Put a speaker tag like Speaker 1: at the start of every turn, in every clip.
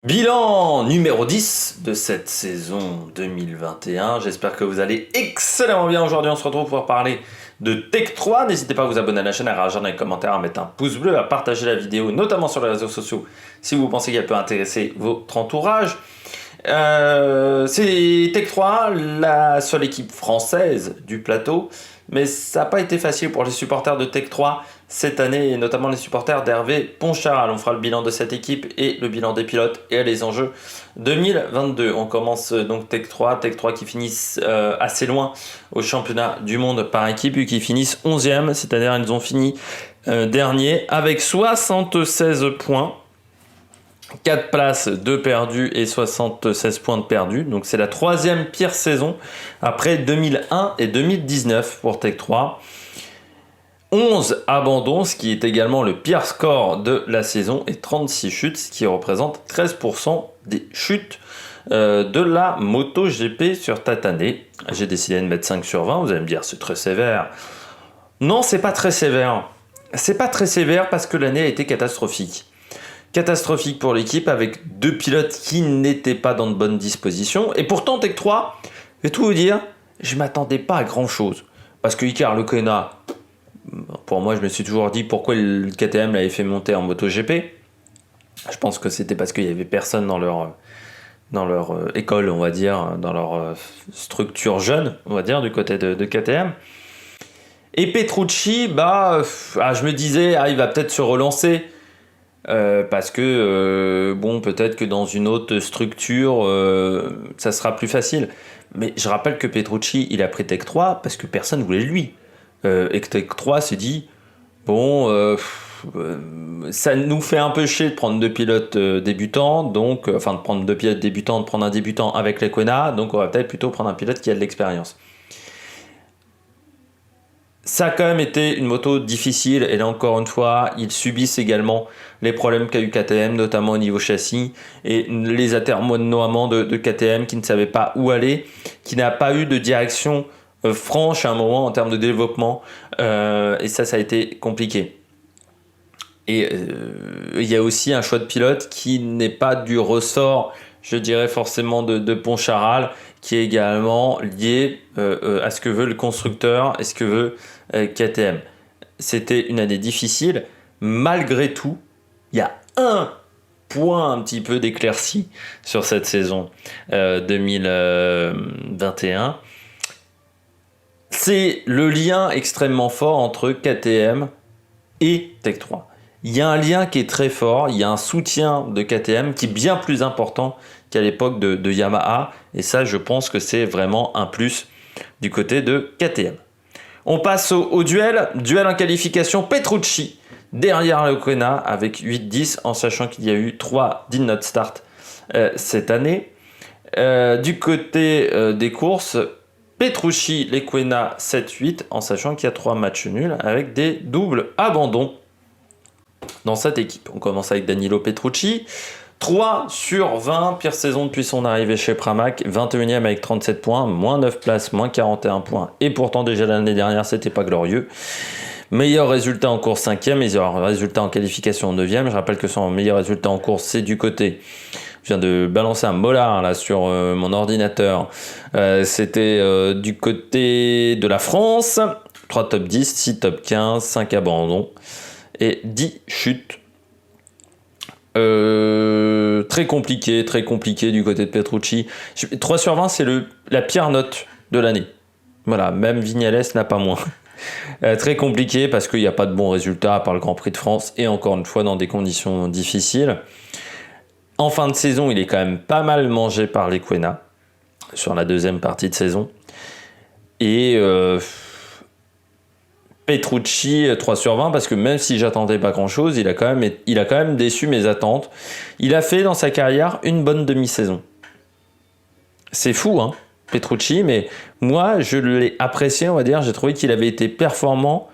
Speaker 1: Bilan numéro 10 de cette saison 2021. J'espère que vous allez excellemment bien. Aujourd'hui, on se retrouve pour parler de Tech 3. N'hésitez pas à vous abonner à la chaîne, à réagir dans les commentaires, à mettre un pouce bleu, à partager la vidéo, notamment sur les réseaux sociaux, si vous pensez qu'elle peut intéresser votre entourage. C'est Tech 3, la seule équipe française du plateau, mais ça n'a pas été facile pour les supporters de Tech 3 cette année, et notamment les supporters d'Hervé Poncharal. On fera le bilan de cette équipe et le bilan des pilotes et les enjeux 2022. On commence donc Tech 3 qui finissent assez loin au championnat du monde par équipe, et qui finissent 11e, c'est-à-dire ils ont fini dernier avec 76 points. 4 places, 2 perdus et 76 points de perdus. Donc c'est la troisième pire saison après 2001 et 2019 pour Tech 3. 11 abandons, ce qui est également le pire score de la saison, et 36 chutes, ce qui représente 13% des chutes de la MotoGP sur cette année. J'ai décidé de mettre 5 sur 20, vous allez me dire c'est très sévère. Non, c'est pas très sévère. C'est pas très sévère parce que l'année a été catastrophique. Catastrophique pour l'équipe, avec 2 pilotes qui n'étaient pas dans de bonnes dispositions. Et pourtant, Tech 3, je vais tout vous dire, je m'attendais pas à grand chose. Parce que Icar Lecuona, pour moi, je me suis toujours dit pourquoi le KTM l'avait fait monter en MotoGP. Je pense que c'était parce qu'il n'y avait personne dans leur école, on va dire, dans leur structure jeune, on va dire, du côté de KTM. Et Petrucci, je me disais, il va peut-être se relancer. Parce que peut-être que dans une autre structure ça sera plus facile, mais je rappelle que Petrucci il a pris Tech 3 parce que personne voulait de lui, et que Tech 3 s'est dit ça nous fait un peu chier de prendre 2 pilotes débutants, donc de prendre 2 pilotes débutants, de prendre un débutant avec Lecuona, donc on va peut-être plutôt prendre un pilote qui a de l'expérience. Ça a quand même été une moto difficile, et là encore une fois, ils subissent également les problèmes qu'a eu KTM, notamment au niveau châssis, et les atermoiements de KTM qui ne savaient pas où aller, qui n'a pas eu de direction franche à un moment en termes de développement, et ça a été compliqué. Et il y a aussi un choix de pilote qui n'est pas du ressort, je dirais forcément de Poncharal, qui est également lié à ce que veut le constructeur et ce que veut KTM. C'était une année difficile. Malgré tout, il y a un point un petit peu d'éclaircie sur cette saison 2021. C'est le lien extrêmement fort entre KTM et Tech 3. Il y a un lien qui est très fort, il y a un soutien de KTM qui est bien plus important qu'à l'époque de Yamaha, et ça je pense que c'est vraiment un plus du côté de KTM. On passe au duel en qualification, Petrucci derrière Lecuona avec 8-10, en sachant qu'il y a eu 3 did not start cette année. Du côté des courses, Petrucci, Lecuona 7-8, en sachant qu'il y a 3 matchs nuls avec des doubles abandons dans cette équipe. On commence avec Danilo Petrucci, 3 sur 20, pire saison depuis son arrivée chez Pramac, 21e avec 37 points, moins 9 places, moins 41 points, et pourtant déjà l'année dernière c'était pas glorieux. Meilleur résultat en course 5e, meilleur résultat en qualification 9e. Je rappelle que son meilleur résultat en course c'est du côté, je viens de balancer un molar là sur mon ordinateur, c'était du côté de la France, 3 top 10, 6 top 15, 5 abandons et 10 chutes. Très compliqué du côté de Petrucci. 3 sur 20, c'est la pire note de l'année. Voilà, même Vignales n'a pas moins. Très compliqué parce qu'il n'y a pas de bons résultats à part le Grand Prix de France, et encore une fois dans des conditions difficiles. En fin de saison, il est quand même pas mal mangé par Lecuona sur la deuxième partie de saison. Et Petrucci 3 sur 20, parce que même si j'attendais pas grand chose, il a quand même déçu mes attentes. Il a fait dans sa carrière une bonne demi-saison. C'est fou, hein, Petrucci, mais moi je l'ai apprécié, on va dire. J'ai trouvé qu'il avait été performant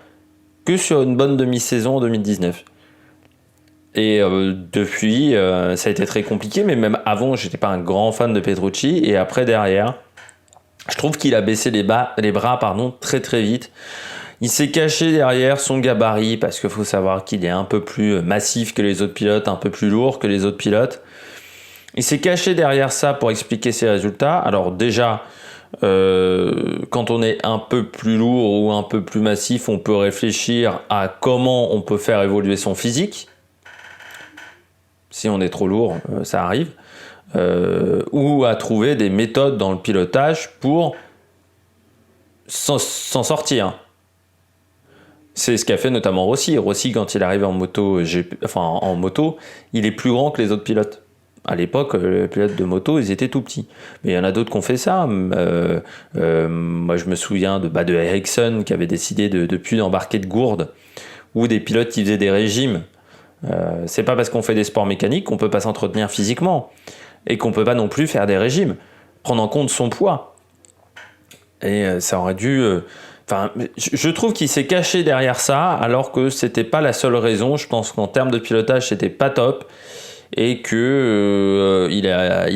Speaker 1: que sur une bonne demi-saison en 2019. Et depuis, ça a été très compliqué, mais même avant, j'étais pas un grand fan de Petrucci, et après derrière, je trouve qu'il a baissé les bras très très vite. Il s'est caché derrière son gabarit, parce qu'il faut savoir qu'il est un peu plus massif que les autres pilotes, un peu plus lourd que les autres pilotes. Il s'est caché derrière ça pour expliquer ses résultats. Alors déjà, quand on est un peu plus lourd ou un peu plus massif, on peut réfléchir à comment on peut faire évoluer son physique. Si on est trop lourd, ça arrive. Ou à trouver des méthodes dans le pilotage pour s'en sortir. C'est ce qu'a fait notamment Rossi. Rossi, quand il arrive en moto, il est plus grand que les autres pilotes. À l'époque, les pilotes de moto, ils étaient tout petits. Mais il y en a d'autres qui ont fait ça. Moi, je me souviens de Ericsson qui avait décidé de plus d'embarquer de gourde, ou des pilotes qui faisaient des régimes. C'est pas parce qu'on fait des sports mécaniques qu'on peut pas s'entretenir physiquement et qu'on peut pas non plus faire des régimes. Prendre en compte son poids. Et ça aurait dû... je trouve qu'il s'est caché derrière ça, alors que c'était pas la seule raison. Je pense qu'en termes de pilotage, c'était pas top, et que il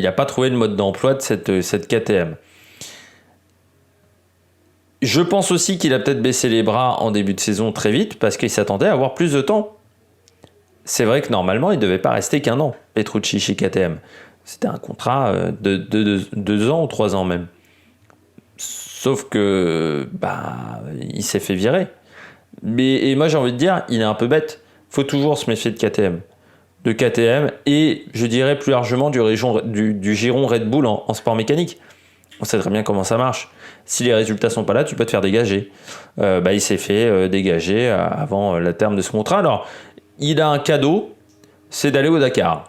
Speaker 1: a pas trouvé le mode d'emploi de cette KTM. Je pense aussi qu'il a peut-être baissé les bras en début de saison très vite, parce qu'il s'attendait à avoir plus de temps. C'est vrai que normalement, il devait pas rester qu'un an, Petrucci chez KTM. C'était un contrat de 2 ans ou 3 ans même. Sauf que il s'est fait virer. Et moi j'ai envie de dire, il est un peu bête. Faut toujours se méfier de KTM. De KTM et je dirais plus largement du giron Red Bull en sport mécanique. On sait très bien comment ça marche. Si les résultats sont pas là, tu peux te faire dégager. Il s'est fait dégager avant le terme de ce contrat. Alors, il a un cadeau, c'est d'aller au Dakar.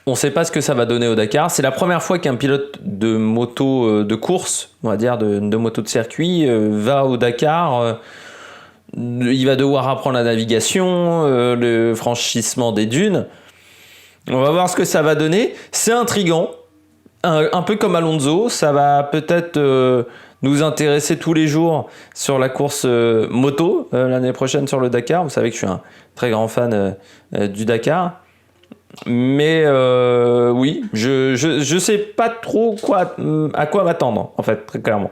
Speaker 1: On ne sait pas ce que ça va donner au Dakar. C'est la première fois qu'un pilote de moto de course, on va dire de moto de circuit, va au Dakar. Il va devoir apprendre la navigation, le franchissement des dunes. On va voir ce que ça va donner. C'est intriguant. Un peu comme Alonso, ça va peut-être nous intéresser tous les jours sur la course moto l'année prochaine sur le Dakar. Vous savez que je suis un très grand fan du Dakar. Mais oui, je sais pas trop à quoi m'attendre, en fait, très clairement,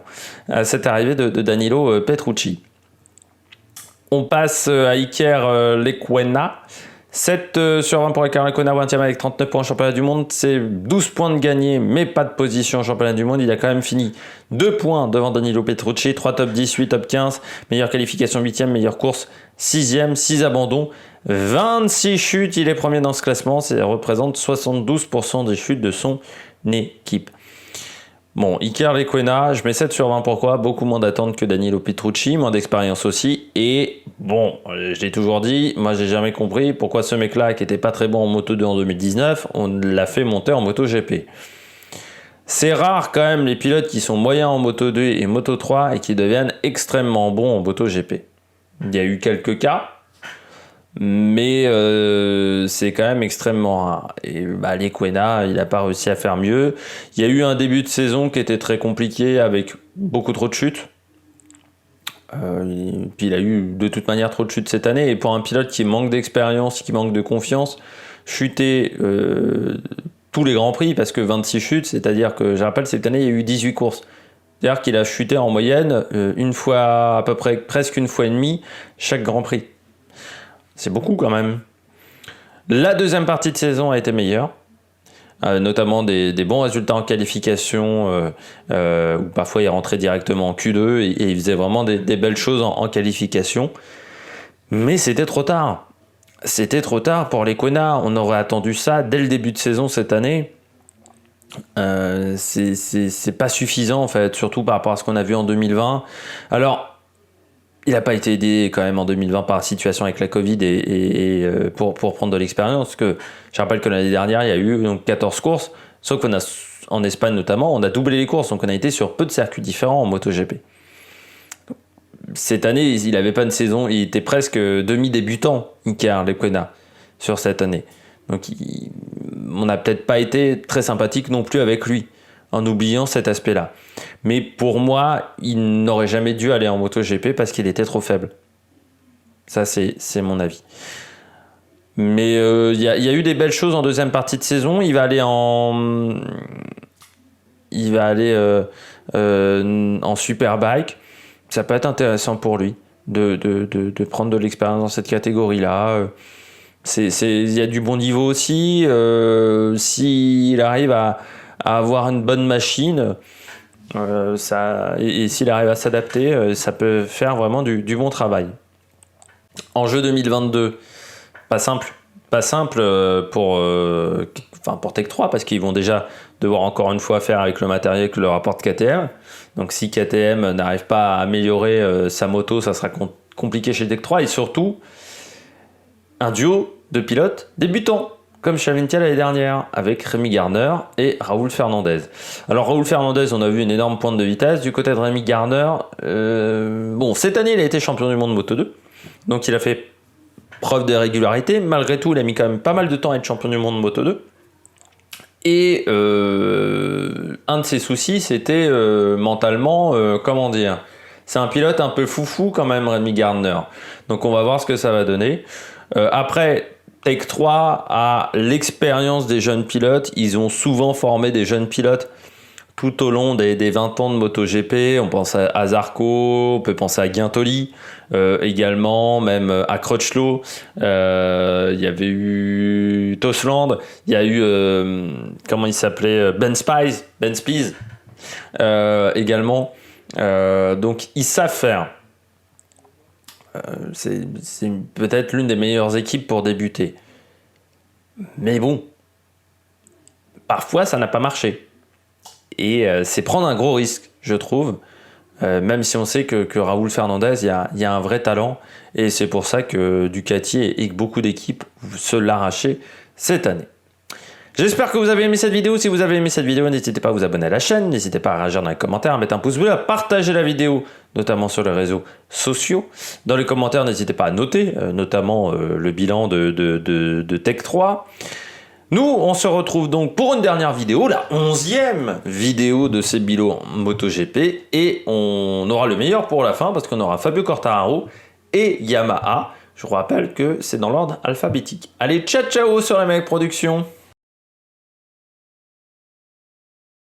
Speaker 1: à cette arrivée de Danilo Petrucci. On passe à Iker Lecuona. 7 sur 20 pour Iker Lecuona, 20e avec 39 points en championnat du monde. C'est 12 points de gagné, mais pas de position en championnat du monde. Il a quand même fini 2 points devant Danilo Petrucci, 3 top 10, 8 top 15, meilleure qualification 8e, meilleure course 6e, 6 abandons, 26 chutes. Il est premier dans ce classement, ça représente 72% des chutes de son équipe. Bon, Iker Lecuona, je mets 7 sur 20, pourquoi ? Beaucoup moins d'attentes que Danilo Petrucci, moins d'expérience aussi, et bon, je l'ai toujours dit, moi j'ai jamais compris pourquoi ce mec-là, qui était pas très bon en Moto 2 en 2019, on l'a fait monter en Moto GP. C'est rare quand même les pilotes qui sont moyens en Moto 2 et Moto 3 et qui deviennent extrêmement bons en Moto GP. Il y a eu quelques cas, mais c'est quand même extrêmement rare. Et Lecuona, il n'a pas réussi à faire mieux. Il y a eu un début de saison qui était très compliqué avec beaucoup trop de chutes. Puis il a eu de toute manière trop de chutes cette année. Et pour un pilote qui manque d'expérience, qui manque de confiance, chuter tous les grands prix, parce que 26 chutes, c'est-à-dire que, je rappelle, cette année, il y a eu 18 courses. C'est-à-dire qu'il a chuté en moyenne une fois, à peu près presque une fois et demie, chaque grand prix. C'est beaucoup quand même. La deuxième partie de saison a été meilleure, notamment des bons résultats en qualification, où parfois il rentrait directement en Q2 et il faisait vraiment des belles choses en qualification. Mais c'était trop tard. C'était trop tard pour Lecuona. On aurait attendu ça dès le début de saison cette année. C'est pas suffisant en fait, surtout par rapport à ce qu'on a vu en 2020. Alors, il n'a pas été aidé quand même en 2020 par la situation avec la Covid et pour prendre de l'expérience. Parce que je rappelle que l'année dernière, il y a eu donc 14 courses, sauf qu'on a, en Espagne notamment, on a doublé les courses, donc on a été sur peu de circuits différents en MotoGP. Cette année, il n'avait pas une saison, il était presque demi-débutant, Iker Lecuona, sur cette année. Donc on n'a peut-être pas été très sympathique non plus avec lui, en oubliant cet aspect-là. Mais pour moi, il n'aurait jamais dû aller en MotoGP parce qu'il était trop faible. Ça, c'est mon avis. Mais il y a eu des belles choses en deuxième partie de saison. Il va aller en Superbike. Ça peut être intéressant pour lui de prendre de l'expérience dans cette catégorie-là. Il y a du bon niveau aussi. S'il arrive à avoir une bonne machine, et s'il arrive à s'adapter, ça peut faire vraiment du bon travail. Enjeu 2022, pas simple. Pas simple pour Tech 3 parce qu'ils vont déjà devoir encore une fois faire avec le matériel que leur apporte KTM. Donc si KTM n'arrive pas à améliorer sa moto, ça sera compliqué chez Tech 3. Et surtout, un duo de pilotes débutants, comme Chavintia l'année dernière, avec Rémi Garner et Raoul Fernandez. Alors Raoul Fernandez, on a vu une énorme pointe de vitesse. Du côté de Rémi Garner, cette année il a été champion du monde Moto 2, donc il a fait preuve de régularité. Malgré tout, il a mis quand même pas mal de temps à être champion du monde Moto 2. Et un de ses soucis, c'était mentalement, c'est un pilote un peu foufou quand même, Rémi Gardner. Donc on va voir ce que ça va donner. Après, Tech 3 a l'expérience des jeunes pilotes. Ils ont souvent formé des jeunes pilotes tout au long des 20 ans de MotoGP. On pense à Zarco, on peut penser à Guintoli également, même à Crutchlow. Il y avait eu Tosland, il y a eu, comment il s'appelait, Ben Spies également. Donc ils savent faire. C'est peut-être l'une des meilleures équipes pour débuter. Mais bon, parfois ça n'a pas marché. Et c'est prendre un gros risque, je trouve, même si on sait que Raoul Fernandez, il y a un vrai talent, et c'est pour ça que Ducati et beaucoup d'équipes se l'arrachaient cette année. J'espère que vous avez aimé cette vidéo. Si vous avez aimé cette vidéo, n'hésitez pas à vous abonner à la chaîne, n'hésitez pas à réagir dans les commentaires, à mettre un pouce bleu, à partager la vidéo, notamment sur les réseaux sociaux. Dans les commentaires, n'hésitez pas à noter, notamment le bilan de Tech 3. Nous, on se retrouve donc pour une dernière vidéo, la 11e vidéo de ces bilans MotoGP, et on aura le meilleur pour la fin parce qu'on aura Fabio Quartararo et Yamaha. Je vous rappelle que c'est dans l'ordre alphabétique. Allez, ciao ciao sur les mecs productions.